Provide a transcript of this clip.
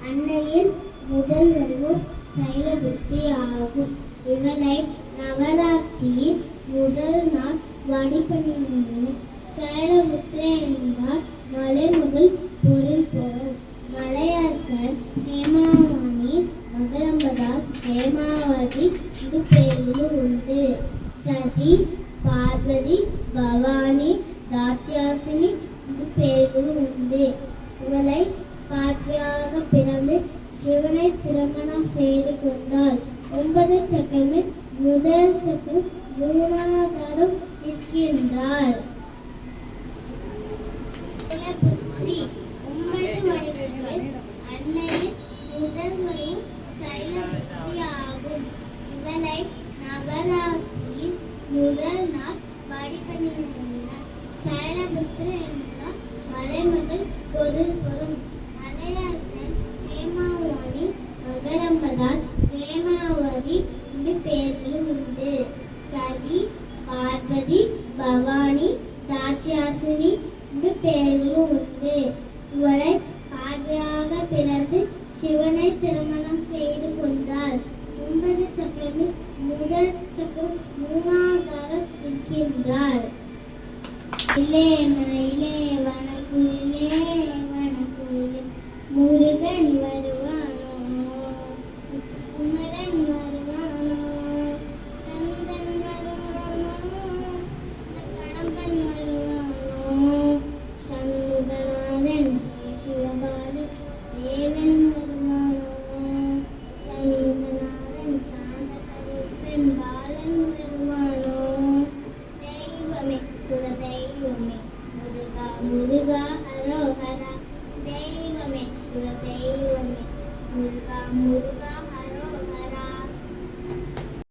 அன்னையின் முதல் வடிவம் சைலபுத்தி ஆகும். இவளை நவராத்திரியின் முதல் நாள் வழிபடுகின்றனர். சைலபுத்திரை என்பார் மலை முதல் பொருள் பெறும். மலையரசர் ஹேமாவாணி மகரம்பதால் ஹேமாவதி இரு பெயர்களும் உண்டு. சதி, பார்வதி, பவானி, தாட்சியாசினி இரு பெயர்களும் உண்டு. இவளை பார்வையாக பிறந்து சிவனை திருமணம் செய்து கொண்டாள். 9 சக்கரமில் முதல் சக்கரம் மூலாதாரம் இருக்கின்றாள். சைலபுத்திரி 9 வடிவங்கள். அன்னையின் முதல் வடிவம் சைலபுத்திரி ஆகும். இவளை நவராத்திரியின் முதல் நாள் வழிபடுகின்றனர். சைலபுத்திரி என்றால் மலைமகள் பொருள் பெறும். மலையரசன் ஹேமாவாணி மகரம்பதால் ஹேமாவதி இரு பெயர்களும் உண்டு. சதி, பார்வதி, பவானி, தாட்சியாசினி இரு பெயர்களும் உண்டு. இவளை பார்வையாக பிறந்து சிவனை திருமணம் செய்து கொண்டாள். 9 சக்கரமில் முதல் சக்கரம் மூலாதாரம் இருக்கின்றாள். இலே மயிலே வனக்குயிலே வனக்குயிலே முருகன் வருவானோ, குமரன் வருவானோ, கந்தன் வருவானோ, கடம்பன் வருவானோ, சண்முகநாதன் சிவபாலி தேவன் வருவானோ, சண்முகநாதன் சாந்த சரூபன் பாலன் வருவானோ. தெய்வமே குல தெய்வமே முருகா முருகா ஹரோஹரா. தெய்வமே குல தெய்வமே முருகா முருகா